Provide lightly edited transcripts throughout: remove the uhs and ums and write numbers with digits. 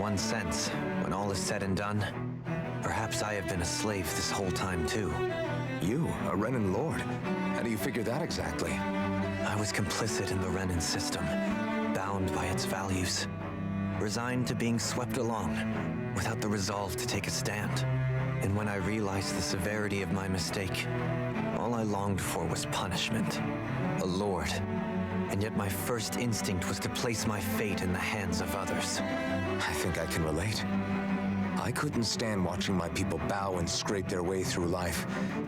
one sense, when all is said and done, perhaps I have been a slave this whole time too. You, a Renan lord? How do you figure that exactly? I was complicit in the Renan system, bound by its values, resigned to being swept along, without the resolve to take a stand. And when I realized the severity of my mistake, all I longed for was punishment, a lord. And yet my first instinct was to place my fate in the hands of others. I think I can relate. I couldn't stand watching my people bow and scrape their way through life,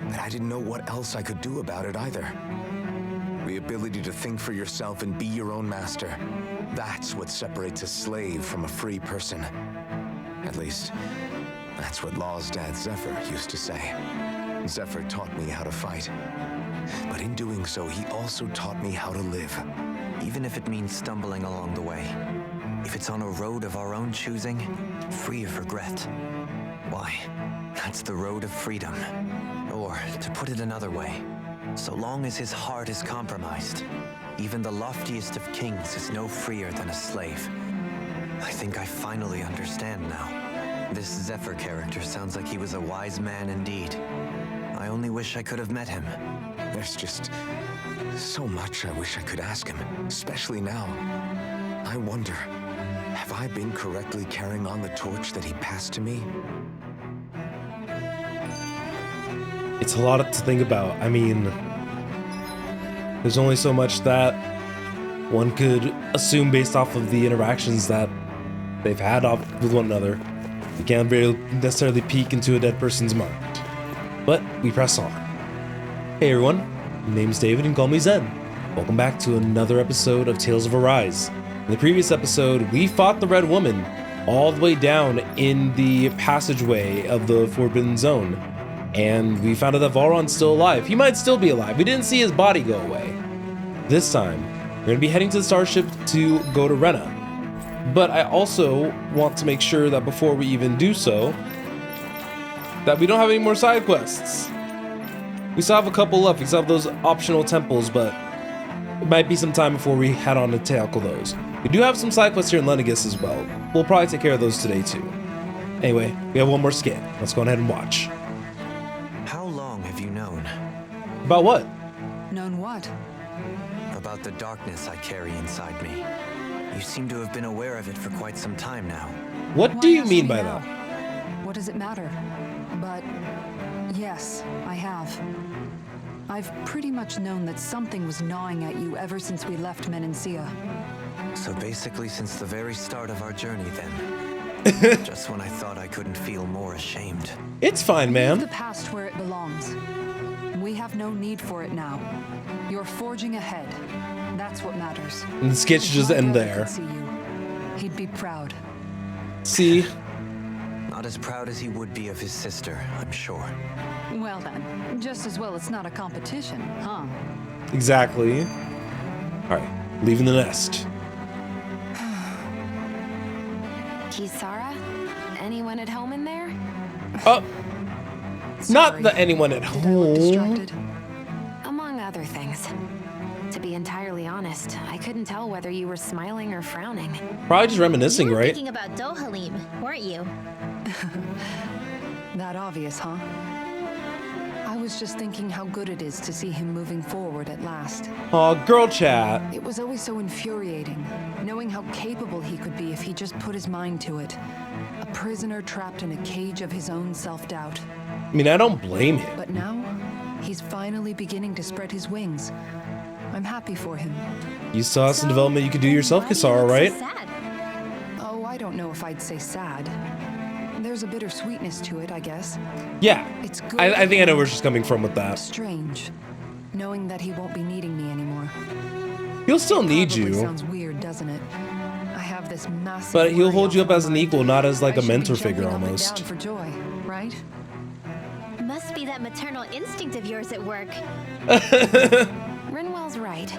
but I didn't know what else I could do about it either. The ability to think for yourself and be your own master, that's what separates a slave from a free person. At least, that's what Law's dad Zephyr used to say. Zephyr taught me how to fight. But in doing so, he also taught me how to live. Even if it means stumbling along the way. If it's on a road of our own choosing, free of regret. Why, that's the road of freedom. Or, to put it another way, so long as his heart is compromised, even the loftiest of kings is no freer than a slave. I think I finally understand now. This Zephyr character sounds like he was a wise man indeed. I only wish I could have met him. There's just so much I wish I could ask him, especially now. I wonder, have I been correctly carrying on the torch that he passed to me? It's a lot to think about. I mean, there's only so much that one could assume based off of the interactions that they've had with one another. You can't really necessarily peek into a dead person's mind. But we press on. Hey everyone, my name's David and call me Zen. Welcome back to another episode of Tales of Arise. In the previous episode, we fought the Red Woman all the way down in the passageway of the Forbidden Zone. And we found out that Valron's still alive. He might still be alive. We didn't see his body go away. This time, we're going to be heading to the starship to go to Rena. But I also want to make sure that before we even do so, that we don't have any more side quests. We still have a couple left. We still have those optional temples, but it might be some time before we head on to tackle those. We do have some side quests here in Lenegis as well. We'll probably take care of those today too. Anyway, we have one more scan. Let's go ahead and watch. How long have you known? About what? Known what? About the darkness I carry inside me. You seem to have been aware of it for quite some time now. What do you mean by that? What does it matter? But yes, I have. I've pretty much known that something was gnawing at you ever since we left Menancia. So basically since the very start of our journey then. Just when I thought I couldn't feel more ashamed. It's fine, Leave ma'am. the past where it belongs. We have no need for it now. You're forging ahead. That's what matters. And the sketch just If my end brother there. could see you, he'd be proud. See? Not as proud as he would be of his sister, I'm sure. Well then, just as well it's not a competition, huh? Exactly. Alright, leaving the nest. Kisara? Anyone at home in there? Oh, not Sorry. the anyone at Did I look home. distracted? Among other things. To be entirely honest, I couldn't tell whether you were smiling or frowning. Probably just reminiscing, You were right? thinking about Dohalim, weren't you? That obvious, huh? I was just thinking how good it is to see him moving forward at last. Aw, girl chat. It was always so infuriating, knowing how capable he could be if he just put his mind to it. A prisoner trapped in a cage of his own self-doubt. I mean, I don't blame him. But now, he's finally beginning to spread his wings. I'm happy for him. You still have some development you could do yourself, Why do you Kisara, look so right? sad? Oh, I don't know if I'd say sad. There's a bittersweetness to it, I guess. Yeah. It's good. I think I know where she's coming from with that. Strange, knowing that he won't be needing me anymore. He'll still need Probably you, sounds weird, doesn't it? I have this massive. but he'll worry hold you off up my as an mind. equal, not as like I a should be mentor jumping figure up and almost. down for joy, right? Must be that maternal instinct of yours at work. Rinwell's right.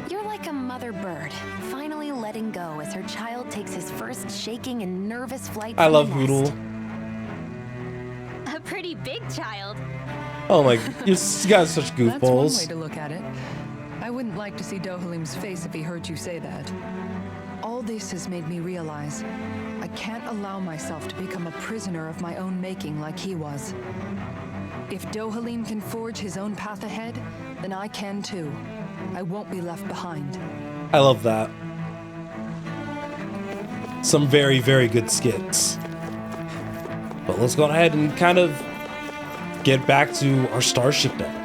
You're like a mother bird, finally letting go as her child takes his first shaking and nervous flight I from love the nest. Hoodle. A pretty big child. Oh my, you guys are such That's one way goofballs. to look at it. I wouldn't like to see Dohalim's face if he heard you say that. All this has made me realize I can't allow myself to become a prisoner of my own making like he was. If Dohalim can forge his own path ahead, then I can too. I won't be left behind. I love that. Some very, very good skits. But let's go ahead and kind of get back to our starship now.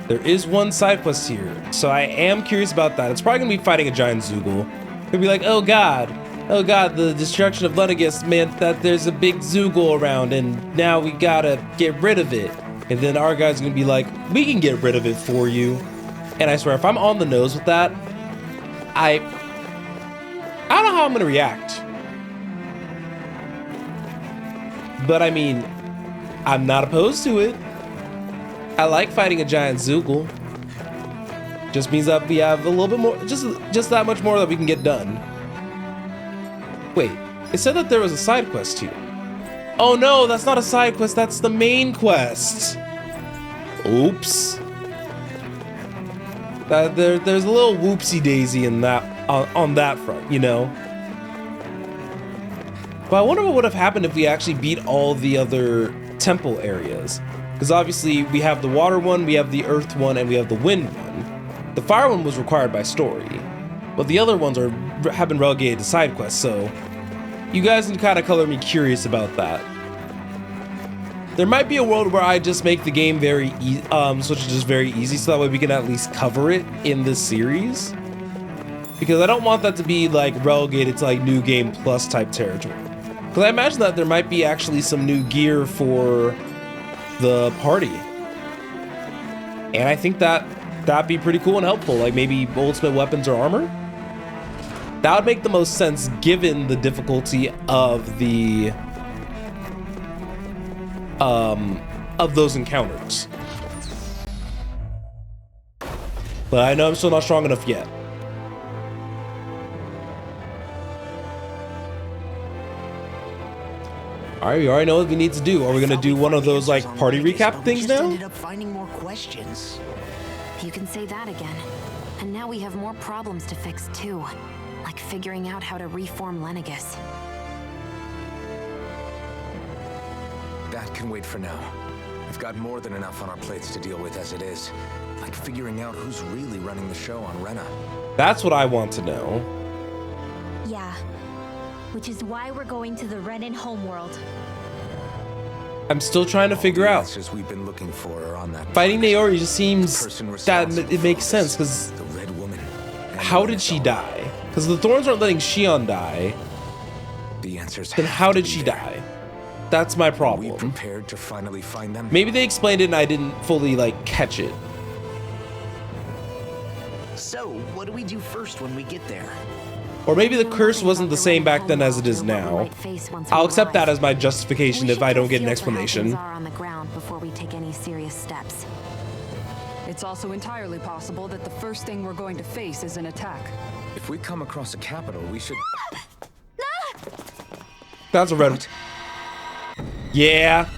There is one side quest here, so I am curious about that. It's probably gonna be fighting a giant Zoogle. It'll be like, oh god, the destruction of Lenegis meant that there's a big Zoogle around and now we gotta get rid of it. And then our guy's gonna be like, we can get rid of it for you. And I swear, if I'm on the nose with that, I don't know how I'm gonna react. But I mean, I'm not opposed to it. I like fighting a giant Zoogle. Just means that we have a little bit more, just that much more that we can get done. Wait, it said that there was a side quest here. Oh no, that's not a side quest, that's the main quest. Oops. There's a little whoopsie daisy in that on that front, you know. But I wonder what would have happened if we actually beat all the other temple areas. Because obviously we have the water one, we have the earth one, and we have the wind one. The fire one was required by story, but the other ones have been relegated to side quests. So you guys can kind of color me curious about that. There might be a world where I just make the game very switch to just very easy, so that way we can at least cover it in this series. Because I don't want that to be like relegated to like new game plus type territory. Because I imagine that there might be actually some new gear for the party. And I think that'd be pretty cool and helpful. Like maybe ultimate weapons or armor. That would make the most sense given the difficulty of the of those encounters. But I know I'm still not strong enough yet. All right, we already know what we need to do. Are we gonna do one of those like party recap things now? Ended up finding more questions. You can say that again. And now we have more problems to fix too. Like figuring out how to reform Lenegis. That can wait for now. We've got more than enough on our plates to deal with as it is. Like figuring out who's really running the show on Rena. That's what I want to know. Yeah. Which is why we're going to the Renan homeworld. I'm still trying to figure out. Answers we've been looking for are on that. Fighting Naori just seems Person that responsible it for makes all sense this, because the Red Woman. and how Rena did she Bell. die? Because the Thorns aren't letting Shion die. The answers. Then have how to did be she there. die? That's my Are we problem. prepared to finally find them? Maybe they explained it and I didn't fully like catch it. So, what do we do first when we get there? Or maybe the curse wasn't the same back then as it is now. I'll accept that as my justification if I don't get an explanation. On the ground before we take any serious steps. It's also entirely possible that the first thing we're going to face is an attack. If we come across a capital, we should. That's a red. Yeah.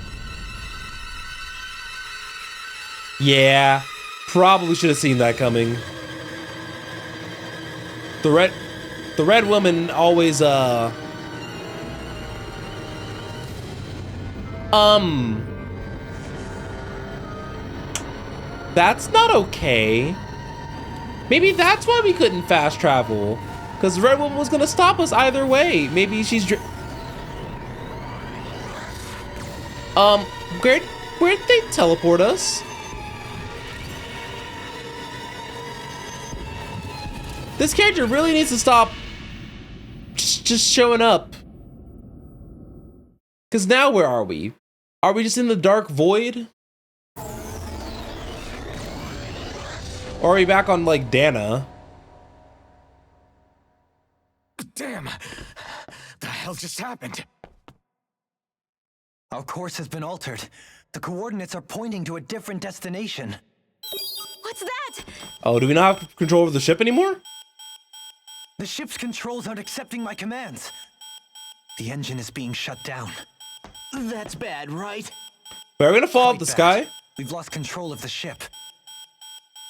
Yeah. Probably should have seen that coming. The red woman always that's not okay. Maybe that's why we couldn't fast travel. Because the red woman was gonna stop us either way. Maybe she's where'd they teleport us? This character really needs to stop just showing up. Because now where are we? Are we just in the dark void? Or are we back on like Dana? Damn! The hell just happened? Our course has been altered. The coordinates are pointing to a different destination. What's that? Oh, do we not have control over the ship anymore? The ship's controls aren't accepting my commands. The engine is being shut down. That's bad, right? We're gonna fall off Quite the bad. sky? We've lost control of the ship.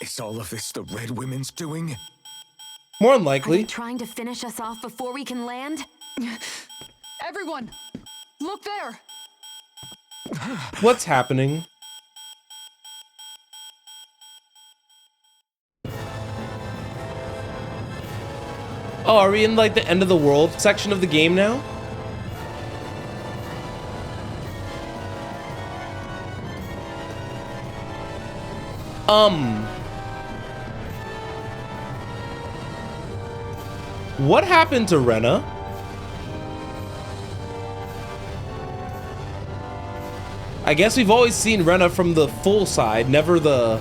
Is all of this the Red Women's doing? More Are unlikely. they trying to finish us off before we can land? Everyone, look there! What's happening? Oh, are we in like the end of the world section of the game now? What happened to Rena? I guess we've always seen Rena from the full side, never the...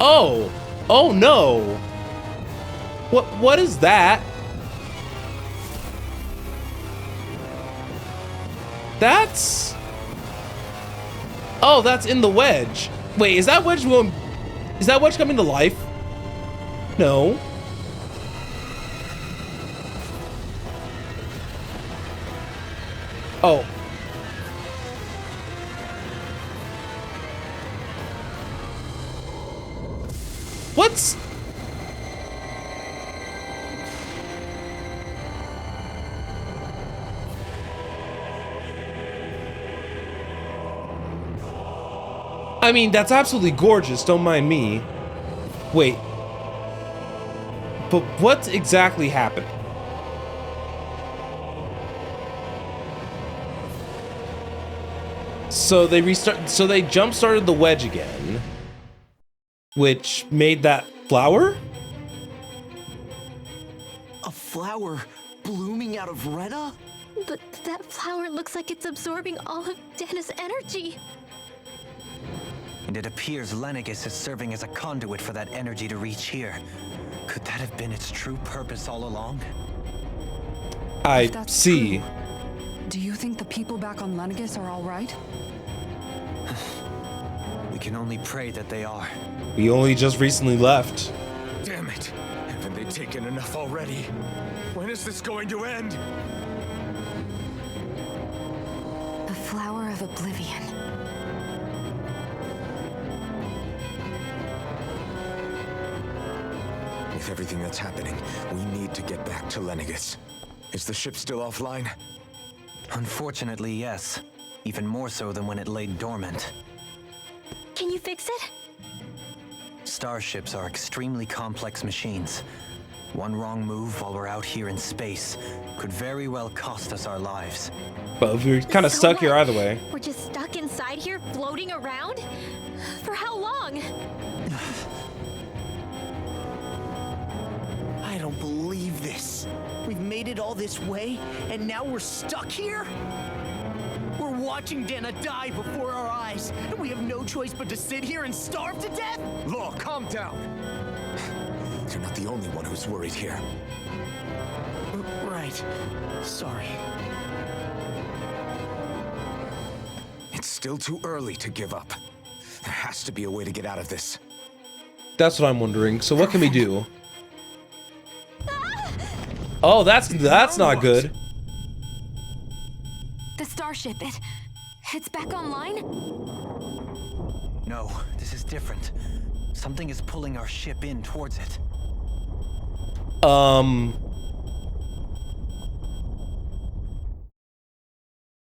Oh! Oh no! What is that? That's... Oh, that's in the wedge. Wait, is that wedge going... Is that wedge coming to life? No. Oh. What's... I mean, that's absolutely gorgeous, don't mind me. Wait. But what's exactly happening? So they jump-started the wedge again, which made that flower? A flower blooming out of Rena? But that flower looks like it's absorbing all of Dana's energy. And it appears Lenegis is serving as a conduit for that energy to reach here. Could that have been its true purpose all along? I If that's see. true, do you think the people back on Lenegis are all right? We can only pray that they are. We only just recently left. Damn it! Haven't they taken enough already? When is this going to end? The Flower of Oblivion. With everything that's happening, we need to get back to Lenegis. Is the ship still offline? Unfortunately, yes. Even more so than when it lay dormant. Can you fix it? Starships are extremely complex machines. One wrong move while we're out here in space could very well cost us our lives. But we're kind of So stuck here what? either way. We're just stuck inside here, floating around? For how long? I don't believe this. We've made it all this way, and now we're stuck here? We're watching Dana die before our eyes, and we have no choice but to sit here and starve to death? Look, calm down. You're not the only one who's worried here. Right. Sorry. It's still too early to give up. There has to be a way to get out of this. That's what I'm wondering. So what can we do? Oh, that's not good. The starship, it's back online? No, this is different. Something is pulling our ship in towards it.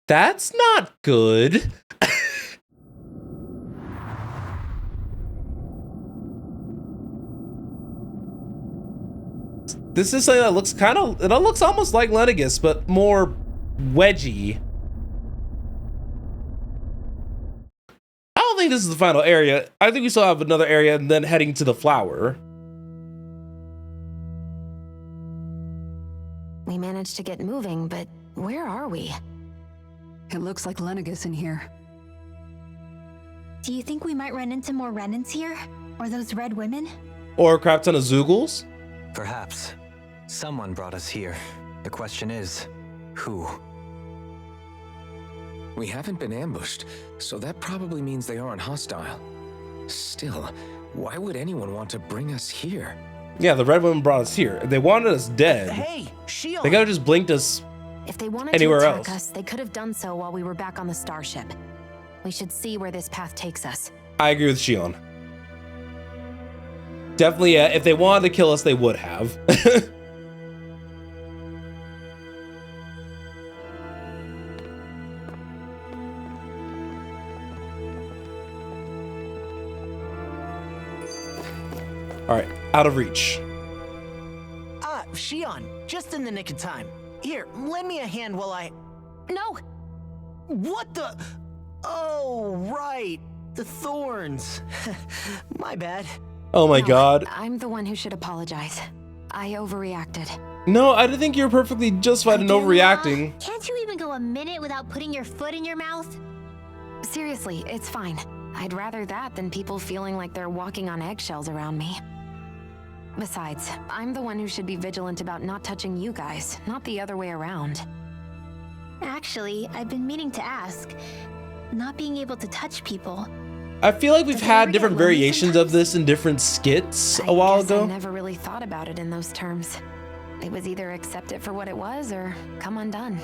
That's not good. This is something that looks it looks almost like Lenegis, but more wedgy. I don't think this is the final area. I think we still have another area and then heading to the flower. We managed to get moving, but where are we? It looks like Lenegis in here. Do you think we might run into more Renans here? Or those red women? Or a crap ton of Zoogles? Perhaps. Someone brought us here. The question is, who? We haven't been ambushed, so that probably means they aren't hostile. Still, why would anyone want to bring us here? Yeah, the red women brought us here. If they wanted us dead, Hey, Shion! they could have just blinked us. If they wanted Anywhere to attack else. us, they could have done so while we were back on the starship. We should see where this path takes us. I agree with Shion. Definitely, if they wanted to kill us, they would have. All right, out of reach. Ah, Shion, just in the nick of time. Here, lend me a hand while I... No! What the... Oh, right. The thorns. My bad. Oh my No, god. I'm the one who should apologize. I overreacted. No, I think you're perfectly justified in overreacting. Can't you even go a minute without putting your foot in your mouth? Seriously, it's fine. I'd rather that than people feeling like they're walking on eggshells around me. Besides, I'm the one who should be vigilant about not touching you guys, not the other way around. Actually, I've been meaning to ask. Not being able to touch people. I feel like we've Does it had ever different get lonely variations of this in different skits a while I guess ago. I never really thought about it in those terms. It was either accept it for what it was or come undone.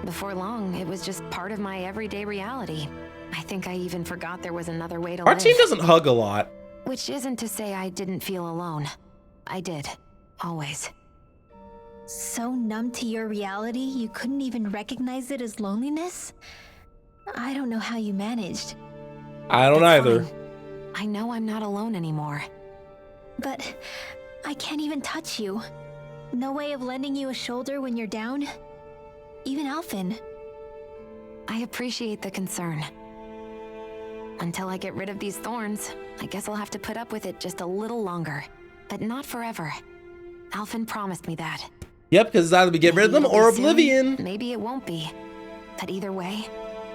Before long, it was just part of my everyday reality. I think I even forgot there was another way to Our live. team doesn't hug a lot. Which isn't to say I didn't feel alone. I did. Always. So numb to your reality, you couldn't even recognize it as loneliness? I don't know how you managed. I don't It's either. fine. I know I'm not alone anymore. But I can't even touch you. No way of lending you a shoulder when you're down? Even Alphen. I appreciate the concern. Until I get rid of these thorns, I guess I'll have to put up with it just a little longer. But not forever. Alphen promised me that. Yep, because it's either we get rid of them Maybe it'll or be soon, oblivion. Maybe it won't be. But either way,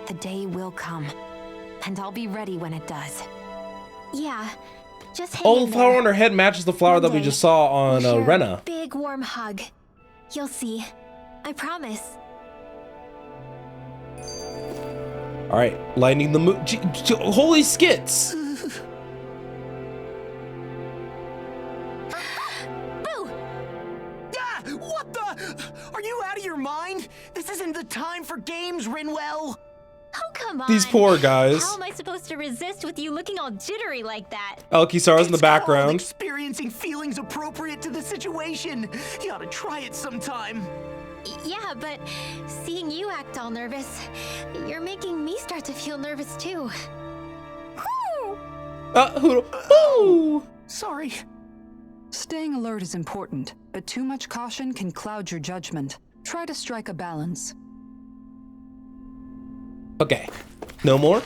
the day will come. And I'll be ready when it does. Yeah, just hang Oh, in the flower there. on her head matches the flower One that we day, just saw on we'll share a Rena. big warm hug. You'll see. I promise. All right, lightning the moon. Holy skits! Boo! Ah, what the? Are you out of your mind? This isn't the time for games, Rinwell. Oh, come on. These poor guys. How am I supposed to resist with you looking all jittery like that? El Kisara's in the It's called background. experiencing feelings appropriate to the situation. You ought to try it sometime. Yeah, but seeing you act all nervous, you're making me start to feel nervous too. Boo! Sorry. Staying alert is important, but too much caution can cloud your judgment. Try to strike a balance. Okay, no more?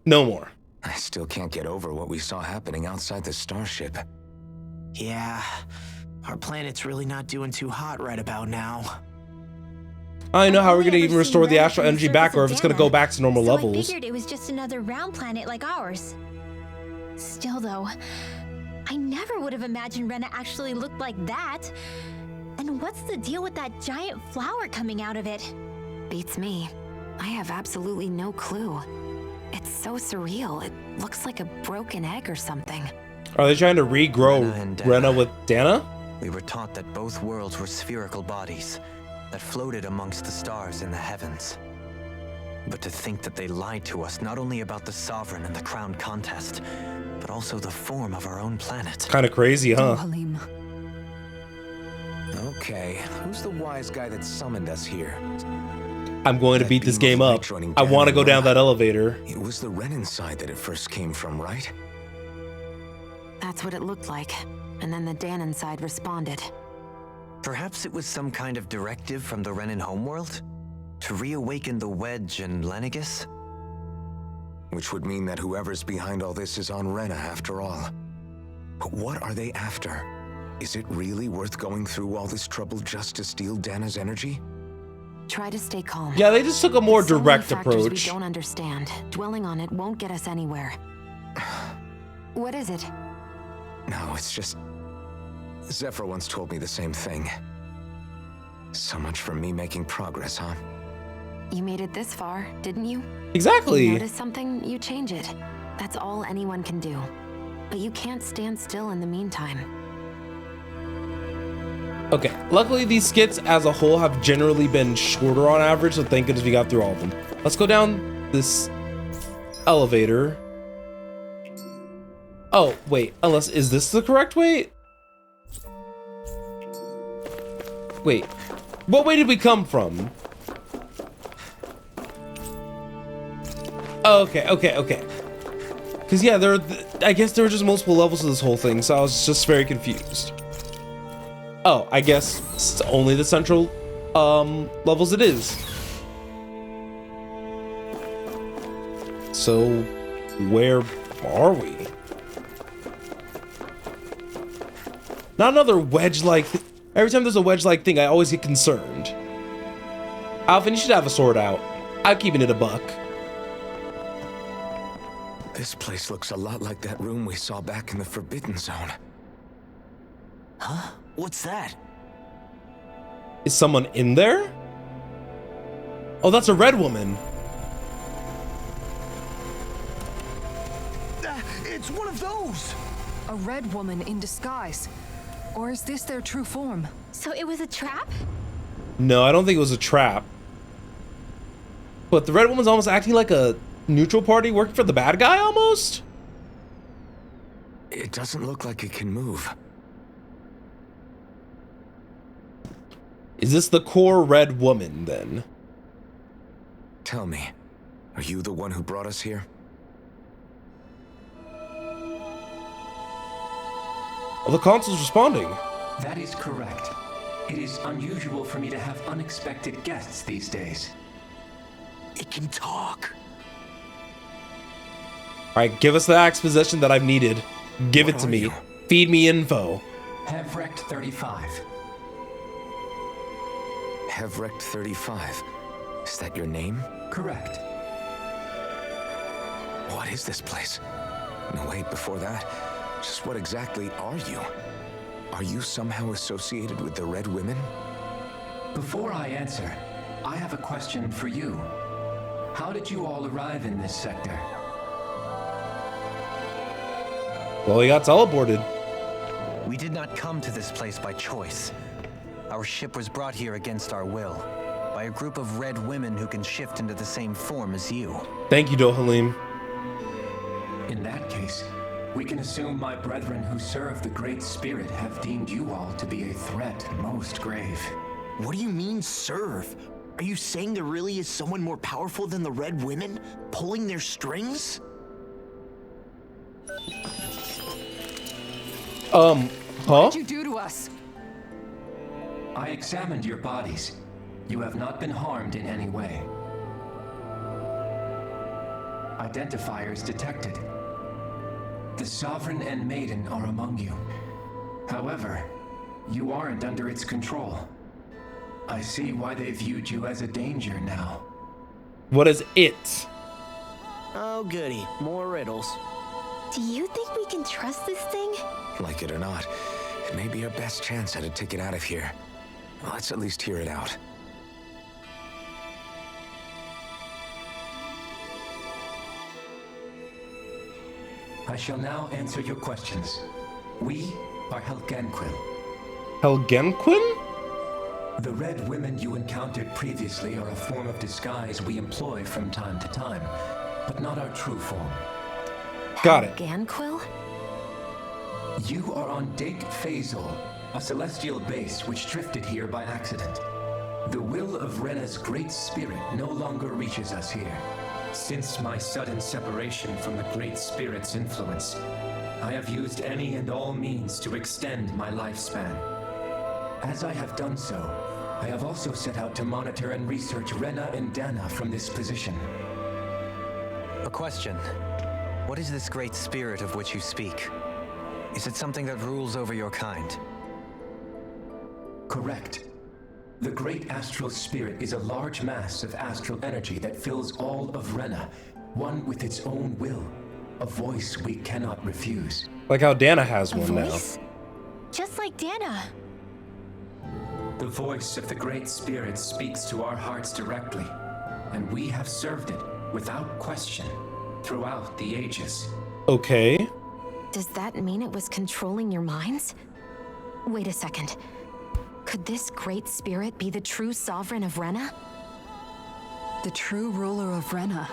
No more. I still can't get over what we saw happening outside the starship. Yeah, our planet's really not doing too hot right about now. I don't know how we're I've gonna only even ever restore seen the Rena astral from the energy back, surface or of if it's gonna Dana, go back to normal so levels. I figured it was just another round planet like ours. Still though, I never would have imagined Rena actually looked like that. And what's the deal with that giant flower coming out of it? Beats me. I have absolutely no clue. It's so surreal. It looks like a broken egg or something. Are they trying to regrow Rena and Dana. Rena with Dana? We were taught that both worlds were spherical bodies that floated amongst the stars in the heavens. But to think that they lied to us not only about the Sovereign and the Crown contest, but also the form of our own planet. Kind of crazy, huh? Halim. Okay, who's the wise guy that summoned us here? I'm going to That beat this beam of game up. light joining I want to Dana go and down Rena. that elevator. It was the Renin side that it first came from, right? That's what it looked like. And then the Danon side responded. Perhaps it was some kind of directive from the Renin homeworld? To reawaken the Wedge and Lenegis? Which would mean that whoever's behind all this is on Rena after all. But what are they after? Is it really worth going through all this trouble just to steal Dana's energy? Try to stay calm. Yeah, they just took a more It's so many direct factors approach. We don't understand. Dwelling on it won't get us anywhere. What is it? No, it's just... Zephyr once told me the same thing. So much for me making progress, huh? You made it this far, didn't you? Exactly. You notice something, you change it. That's all anyone can do. But you can't stand still in the meantime. Okay, luckily these skits as a whole have generally been shorter on average, so thank goodness we got through all of them. Let's go down this elevator. Oh, wait. Unless, is this the correct way? Wait. What way did we come from? Oh, okay. Because, yeah, I guess there were just multiple levels to this whole thing, so I was just very confused. Oh, I guess it's only the central levels it is. So, where are we? Not another wedge-like every time there's a wedge-like thing, I always get concerned. Alvin, you should have a sword out. I'm keeping it a buck. This place looks a lot like that room we saw back in the Forbidden Zone. Huh? What's that? Is someone in there? Oh, that's a red woman. It's one of those! A red woman in disguise. Or is this their true form? So it was a trap? No, I don't think it was a trap. But the red woman's almost acting like a neutral party working for the bad guy almost? It doesn't look like it can move. Is this the core red woman then? Tell me, are you the one who brought us here? Oh, the console's responding. That is correct. It is unusual for me to have unexpected guests these days. It can talk. Alright, give us the exposition that I've needed. Give it to me. Feed me info. Hevrect 35. Hevrect 35. Is that your name? Correct. What is this place? No, wait, before that, just what exactly are you? Are you somehow associated with the Red Women? Before I answer, I have a question for you. How did you all arrive in this sector? Well, he got teleported. We did not come to this place by choice. Our ship was brought here against our will, by a group of red women who can shift into the same form as you. Thank you, Dohalim. In that case, we can assume my brethren who serve the Great Spirit have deemed you all to be a threat most grave. What do you mean, serve? Are you saying there really is someone more powerful than the Red Women, pulling their strings? Huh? What did you do to us? I examined your bodies. You have not been harmed in any way. Identifiers detected. The Sovereign and Maiden are among you. However, you aren't under its control. I see why they viewed you as a danger now. What is it? Oh, goody. More riddles. Do you think we can trust this thing? Like it or not, it may be our best chance at a ticket out of here. Let's at least hear it out. I shall now answer your questions. We are Helgenquil. Helgenquin? The red women you encountered previously are a form of disguise we employ from time to time, but not our true form. Got it. Ganquill? You are on Dake Phasol, a celestial base which drifted here by accident. The will of Rena's great spirit no longer reaches us here. Since my sudden separation from the Great Spirit's influence, I have used any and all means to extend my lifespan. As I have done so, I have also set out to monitor and research Rena and Dana from this position. A question. What is this great spirit of which you speak? Is it something that rules over your kind? Correct. The Great Astral Spirit is a large mass of astral energy that fills all of Rena, one with its own will, a voice we cannot refuse. Like how Dana has A one now. voice? Just like Dana. The voice of the Great Spirit speaks to our hearts directly, and we have served it without question throughout the ages. Okay. Does that mean it was controlling your minds? Wait a second. Could this great spirit be the true sovereign of Rena? The true ruler of Rena.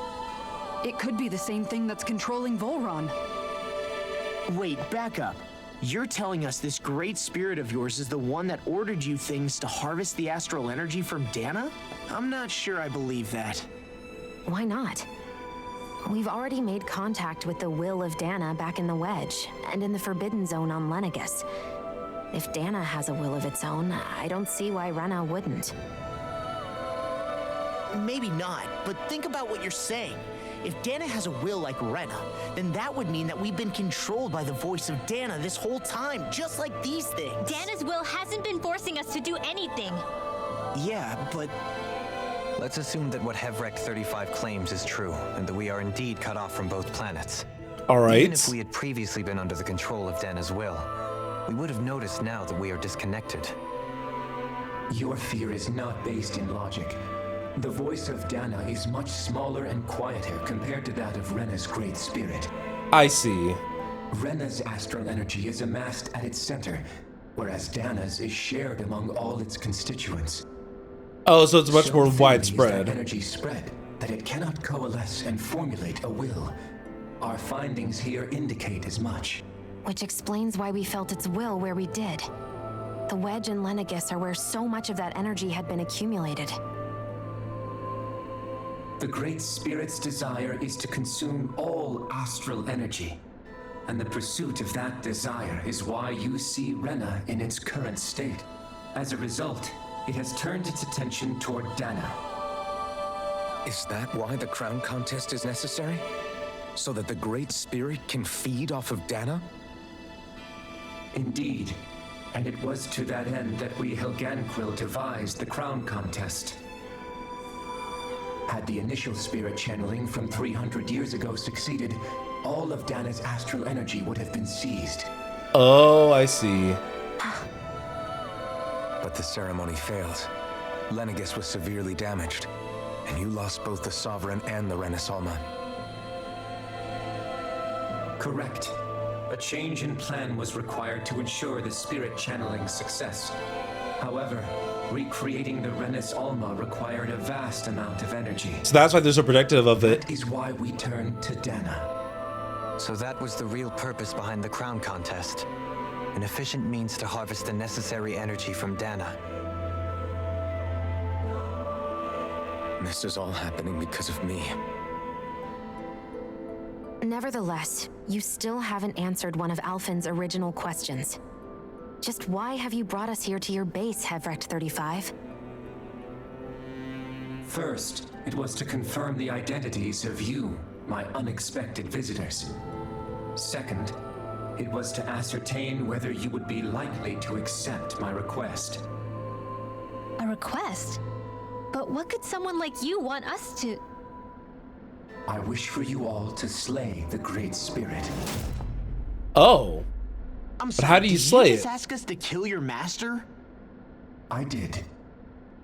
It could be the same thing that's controlling Volron. Wait, back up. You're telling us this great spirit of yours is the one that ordered you things to harvest the astral energy from Dana? I'm not sure I believe that. Why not? We've already made contact with the will of Dana back in the Wedge, and in the Forbidden Zone on Lenegus. If Dana has a will of its own, I don't see why Rena wouldn't. Maybe not, but think about what you're saying. If Dana has a will like Rena, then that would mean that we've been controlled by the voice of Dana this whole time, just like these things. Dana's will hasn't been forcing us to do anything. Yeah, but Let's assume that what Hevrect 35 claims is true, and that we are indeed cut off from both planets. All right. Even if we had previously been under the control of Dana's will, we would have noticed now that we are disconnected. Your fear is not based in logic. The voice of Dana is much smaller and quieter compared to that of Rena's great spirit. I see. Rena's astral energy is amassed at its center, whereas Dana's is shared among all its constituents. Oh, so it's much So more thinly is widespread. that energy spread that it cannot coalesce and formulate a will. Our findings here indicate as much. Which explains why we felt its will where we did. The Wedge and Lenegus are where so much of that energy had been accumulated. The Great Spirit's desire is to consume all astral energy. And the pursuit of that desire is why you see Rena in its current state. As a result, it has turned its attention toward Dana. Is that why the crown contest is necessary? So that the Great Spirit can feed off of Dana? Indeed. And it was to that end that we Helganquil devised the crown contest. Had the initial spirit channeling from 300 years ago succeeded, all of Dana's astral energy would have been seized. Oh, I see. But the ceremony failed. Lenegus was severely damaged, and you lost both the Sovereign and the Renasalma. Correct. A change in plan was required to ensure the spirit channeling's success. However, recreating the Renis Alma required a vast amount of energy. So that's why they're so protective of it. That is why we turned to Dana. So that was the real purpose behind the crown contest. An efficient means to harvest the necessary energy from Dana. This is all happening because of me. Nevertheless, you still haven't answered one of Alphen's original questions. Just why have you brought us here to your base, Hevrect 35? First, it was to confirm the identities of you, my unexpected visitors. Second, it was to ascertain whether you would be likely to accept my request. A request? But what could someone like you want us to... I wish for you all to slay the Great Spirit. Oh. I'm But sorry, how do you did slay you just it? ask us to kill your master? I did.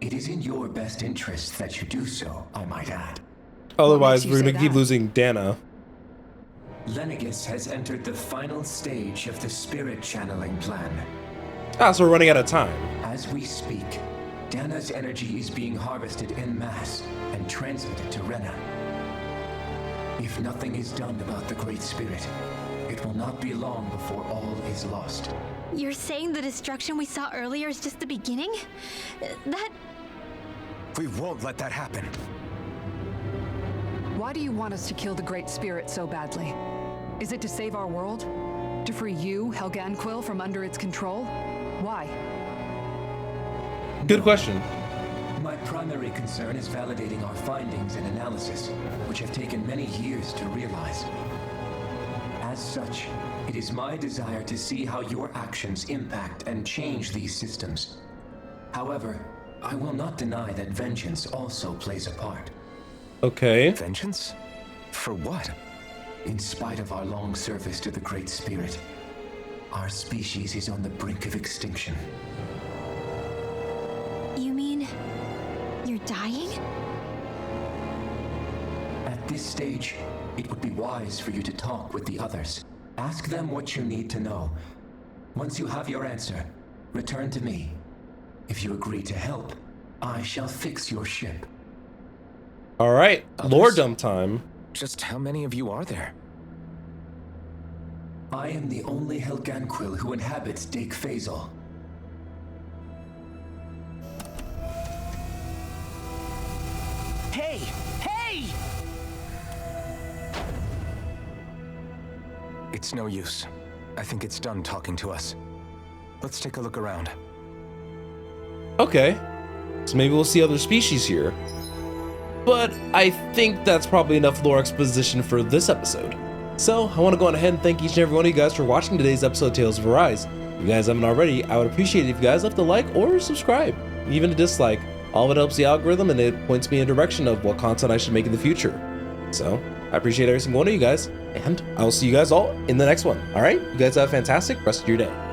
It is in your best interest that you do so, I might add. Otherwise, you we're say gonna keep that? losing Dana. Lenegus has entered the final stage of the spirit channeling plan. Ah, so we're running out of time. As we speak, Dana's energy is being harvested en masse and transmitted to Rena. If nothing is done about the Great Spirit, it will not be long before all is lost. You're saying the destruction we saw earlier is just the beginning? That... We won't let that happen. Why do you want us to kill the Great Spirit so badly? Is it to save our world? To free you, Helganquil, from under its control? Why? Good question. My primary concern is validating our findings and analysis, which have taken many years to realize. As such, it is my desire to see how your actions impact and change these systems. However, I will not deny that vengeance also plays a part. Okay. Vengeance? For what? In spite of our long service to the Great Spirit, our species is on the brink of extinction. You mean... you're dying? At this stage, it would be wise for you to talk with the others. Ask them what you need to know. Once you have your answer, return to me. If you agree to help, I shall fix your ship. All right. Others? Lordom time. Just how many of you are there? I am the only Helganquil who inhabits Dake Faisal. Hey! Hey! It's no use. I think it's done talking to us. Let's take a look around. Okay, so maybe we'll see other species here. But I think that's probably enough lore exposition for this episode. So I want to go on ahead and thank each and every one of you guys for watching today's episode of Tales of Arise. If you guys haven't already, I would appreciate it if you guys left a like or subscribe, even a dislike. All of it helps the algorithm and it points me in a direction of what content I should make in the future. So I appreciate every single one of you guys, and I will see you guys all in the next one. All right, you guys have a fantastic rest of your day.